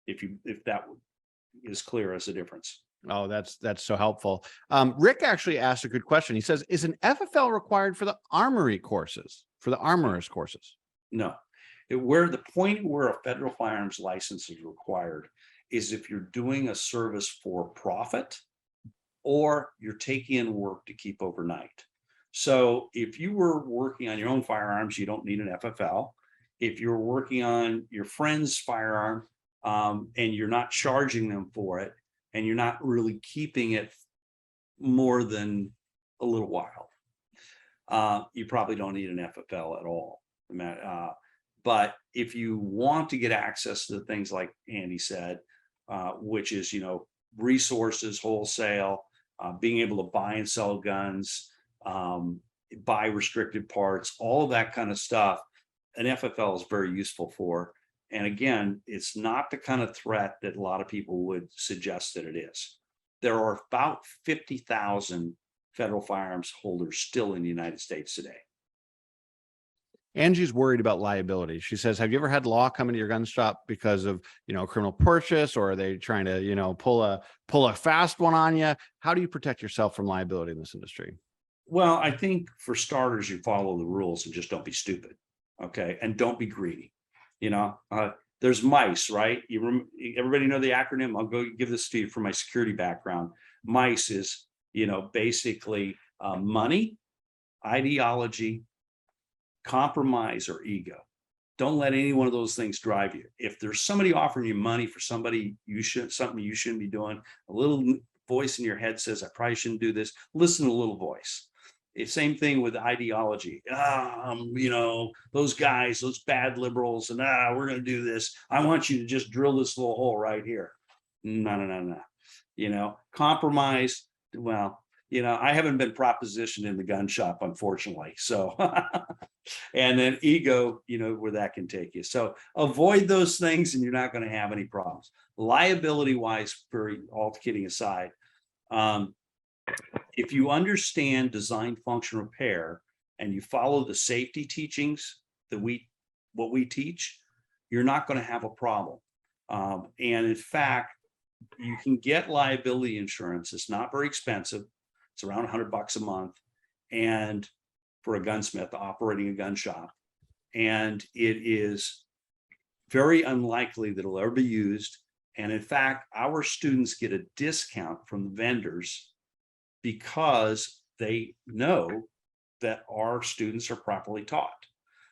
Speaker 2: If that is clear as a difference.
Speaker 1: Oh, that's so helpful. Rick actually asked a good question. He says, is an FFL required for the armory courses, for the armorers courses?
Speaker 2: No. Where the point where a federal firearms license is required is if you're doing a service for profit, or you're taking in work to keep overnight. So if you were working on your own firearms, you don't need an FFL. If you're working on your friend's firearm, and you're not charging them for it, and you're not really keeping it more than a little while, you probably don't need an FFL at all. But if you want to get access to things like Andy said, which is, resources, wholesale, being able to buy and sell guns, buy restricted parts, all of that kind of stuff, an FFL is very useful for. And again, it's not the kind of threat that a lot of people would suggest that it is. There are about 50,000 federal firearms holders still in the United States today.
Speaker 1: Angie's worried about liability. She says, have you ever had law come into your gun shop because of, criminal purchase, or are they trying to, pull a fast one on you? How do you protect yourself from liability in this industry?
Speaker 2: Well, I think for starters, you follow the rules and just don't be stupid. Okay. And don't be greedy. There's MICE, right? Everybody know the acronym? I'll go give this to you for my security background. MICE is, basically money, ideology, compromise, or ego. Don't let any one of those things drive you. If there's somebody offering you money for something you shouldn't be doing, a little voice in your head says, I probably shouldn't do this. Listen to a little voice. It's same thing with ideology. Those guys, those bad liberals, and we're going to do this. I want you to just drill this little hole right here. No. Compromise. Well, I haven't been propositioned in the gun shop, unfortunately. So, and then ego, where that can take you. So avoid those things, and you're not going to have any problems. Liability wise, all kidding aside, if you understand design, function, repair, and you follow the safety teachings that what we teach, you're not going to have a problem. And in fact, you can get liability insurance. It's not very expensive. It's around $100 a month, and for a gunsmith operating a gun shop, and it is very unlikely that it'll ever be used. And in fact, our students get a discount from the vendors because they know that our students are properly taught.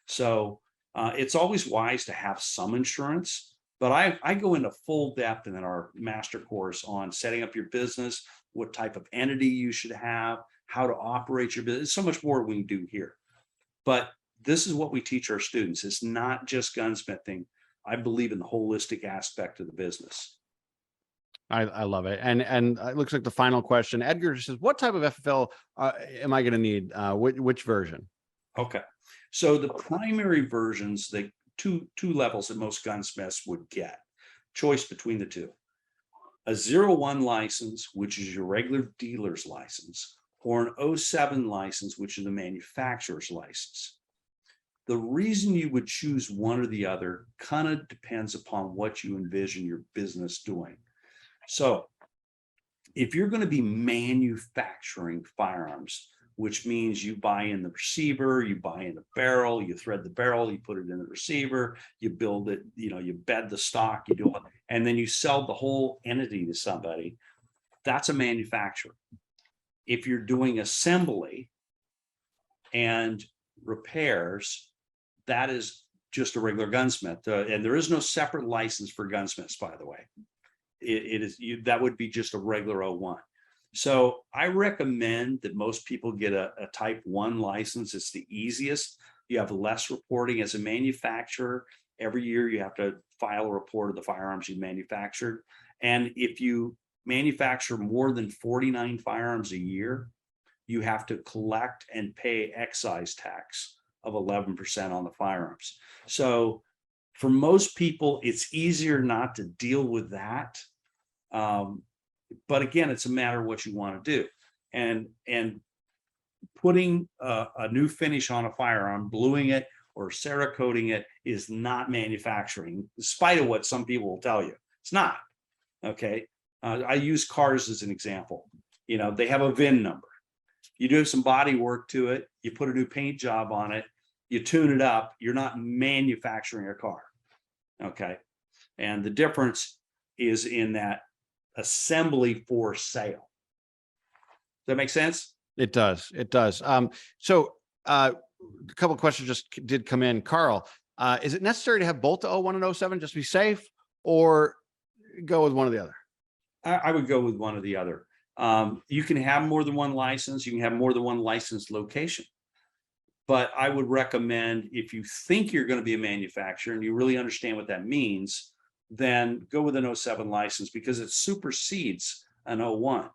Speaker 2: So it's always wise to have some insurance, but I go into full depth in our master course on setting up your business, what type of entity you should have, how to operate your business. So much more we can do here. But this is what we teach our students. It's not just gunsmithing. I believe in the holistic aspect of the business.
Speaker 1: I love it. And it looks like the final question, Edgar says, what type of FFL am I going to need? Which version?
Speaker 2: Okay. So the primary versions, the two levels that most gunsmiths would get, choice between the two. A 01 license, which is your regular dealer's license, or an 07 license, which is the manufacturer's license. The reason you would choose one or the other kind of depends upon what you envision your business doing. So if you're going to be manufacturing firearms, which means you buy in the receiver, you buy in the barrel, you thread the barrel, you put it in the receiver, you build it, you bed the stock, you do it, and then you sell the whole entity to somebody, that's a manufacturer. If you're doing assembly and repairs, that is just a regular gunsmith. And there is no separate license for gunsmiths, by the way. That would be just a regular 01. So I recommend that most people get a type 1 license. It's the easiest. You have less reporting as a manufacturer. Every year you have to file a report of the firearms you manufactured. And if you manufacture more than 49 firearms a year, you have to collect and pay excise tax of 11% on the firearms. So for most people, it's easier not to deal with that. But again, it's a matter of what you want to do. And putting a new finish on a firearm, bluing it or Cerakoting it is not manufacturing, in spite of what some people will tell you. It's not. Okay. I use cars as an example. They have a VIN number. You do some body work to it, you put a new paint job on it, you tune it up, you're not manufacturing a car. Okay. And the difference is in that assembly for sale. Does that make sense?
Speaker 1: It does. It does. So a couple of questions just did come in. Carl, is it necessary to have both the 01 and 07 just to be safe, or go with one or the other?
Speaker 2: I would go with one or the other. You can have more than one license. You can have more than one licensed location. But I would recommend, if you think you're going to be a manufacturer and you really understand what that means, then go with an 07 license, because it supersedes an 01.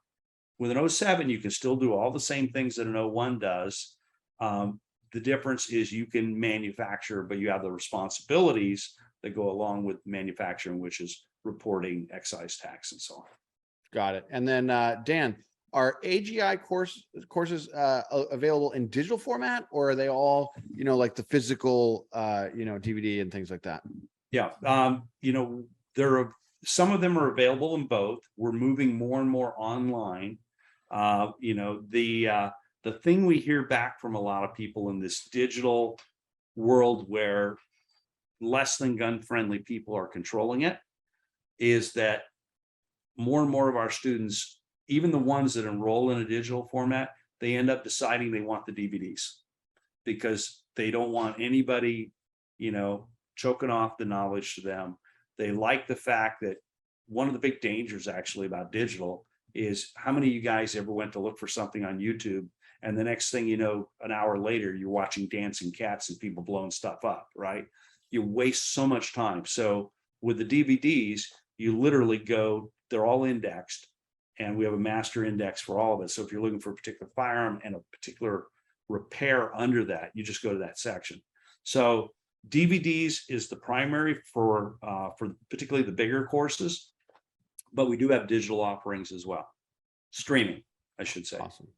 Speaker 2: With an 07, you can still do all the same things that an 01 does. The difference is you can manufacture, but you have the responsibilities that go along with manufacturing, which is reporting excise tax and so on.
Speaker 1: Got it. And then Dan, are AGI courses available in digital format, or are they all, like the physical, DVD and things like that? Yeah.
Speaker 2: Some of them are available in both. We're moving more and more online. The thing we hear back from a lot of people in this digital world, where less than gun friendly people are controlling it, is that more and more of our students, even the ones that enroll in a digital format, they end up deciding they want the DVDs because they don't want anybody, choking off the knowledge to them. They like the fact that one of the big dangers actually about digital is, how many of you guys ever went to look for something on YouTube, and the next thing you know, an hour later, you're watching dancing cats and people blowing stuff up, right? You waste so much time. So with the DVDs, you literally go, they're all indexed, and we have a master index for all of it. So if you're looking for a particular firearm and a particular repair under that, you just go to that section. So DVDs is the primary for particularly the bigger courses, but we do have digital offerings as well. Streaming, I should say.
Speaker 1: Awesome.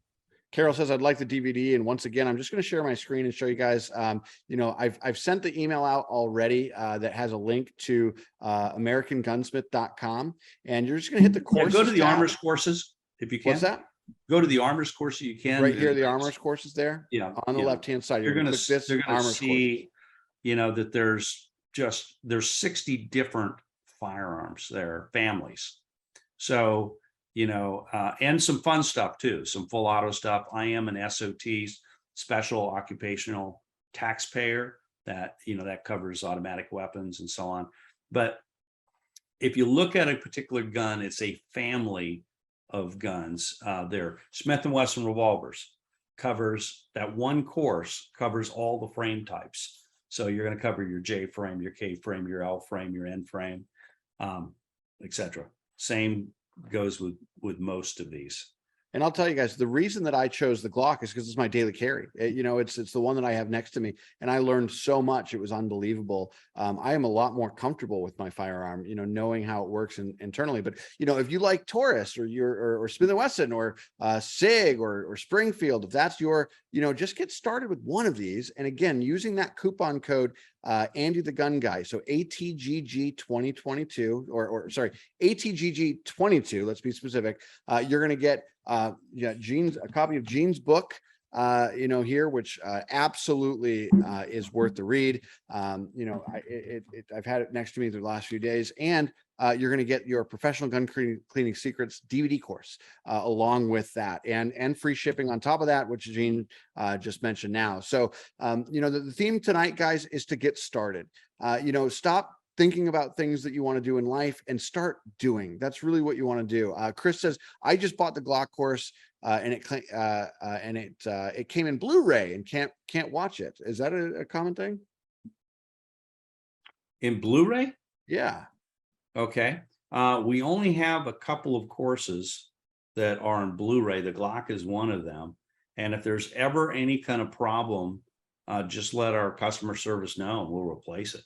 Speaker 1: Carol says, I'd like the DVD. And once again, I'm just going to share my screen and show you guys, I've sent the email out already that has a link to americangunsmith.com. And you're just going to hit the course.
Speaker 2: Go to the Armor's courses if you can.
Speaker 1: What's that?
Speaker 2: Go to the Armor's course. You can.
Speaker 1: Right here, the Armor's courses there.
Speaker 2: Yeah.
Speaker 1: On the left-hand side.
Speaker 2: You're going to see, that there's there's 60 different firearms there, families. So, and some fun stuff too, some full auto stuff. I am an SOT, special occupational taxpayer, that, that covers automatic weapons and so on. But if you look at a particular gun, it's a family of guns. They're Smith & Wesson revolvers, covers that one course, covers all the frame types. So you're going to cover your J frame, your K frame, your L frame, your N frame, etc. Same goes with most of these.
Speaker 1: And I'll tell you guys, the reason that I chose the Glock is because it's my daily carry. It's the one that I have next to me, and I learned so much. It was unbelievable. I am a lot more comfortable with my firearm, knowing how it works internally. But if you like Taurus or Smith & Wesson or SIG or Springfield, if that's your, just get started with one of these. And again, using that coupon code Andy the Gun Guy, so ATGG 2022, or sorry, ATGG 22. Let's be specific. You're going to get a copy of Gene's book, here, which absolutely is worth the read. I've had it next to me the last few days, and you're going to get your professional gun cleaning secrets DVD course along with that, and free shipping on top of that, which Gene just mentioned now. So, the theme tonight, guys, is to get started. Stop thinking about things that you want to do in life and start doing. That's really what you want to do. Chris says, I just bought the Glock course and it came in Blu-ray and can't watch it. Is that a common thing?
Speaker 2: In Blu-ray?
Speaker 1: Yeah.
Speaker 2: Okay. We only have a couple of courses that are in Blu-ray. The Glock is one of them. And if there's ever any kind of problem, just let our customer service know and we'll replace it.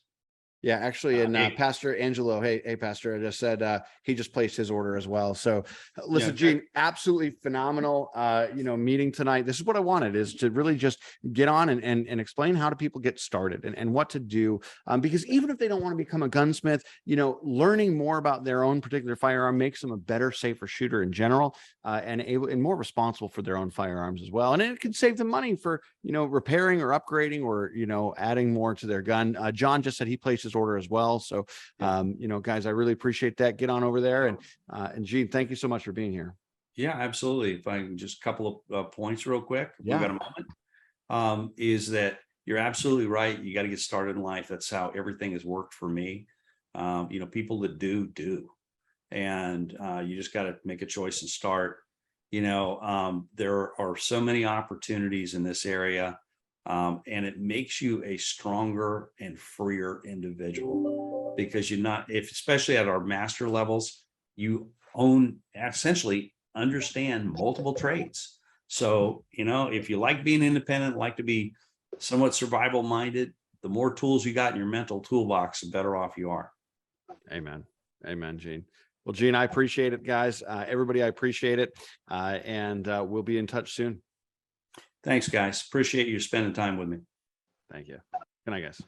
Speaker 1: Yeah, actually, and Pastor Angelo, hey, Pastor, I just said he just placed his order as well. So listen, Gene, absolutely phenomenal, meeting tonight. This is what I wanted, is to really just get on and explain how do people get started and what to do. Because even if they don't want to become a gunsmith, learning more about their own particular firearm makes them a better, safer shooter in general, and more responsible for their own firearms as well. And it can save them money for, repairing or upgrading or, adding more to their gun. John just said he placed his order as well. So, guys, I really appreciate that. Get on over there. And Gene, thank you so much for being here.
Speaker 2: Yeah, absolutely. If I can just a couple of points real quick.
Speaker 1: Yeah.
Speaker 2: We've got a moment. Is that you're absolutely right. You got to get started in life. That's how everything has worked for me. People that do. And you just got to make a choice and start. There are so many opportunities in this area. And it makes you a stronger and freer individual, because especially at our master levels, you essentially understand multiple trades. So, if you like being independent, like to be somewhat survival minded, the more tools you got in your mental toolbox, the better off you are.
Speaker 1: Amen. Amen, Gene. Well, Gene, I appreciate it, guys. Everybody, I appreciate it. And we'll be in touch soon.
Speaker 2: Thanks, guys. Appreciate you spending time with me.
Speaker 1: Thank you. Good night, guys.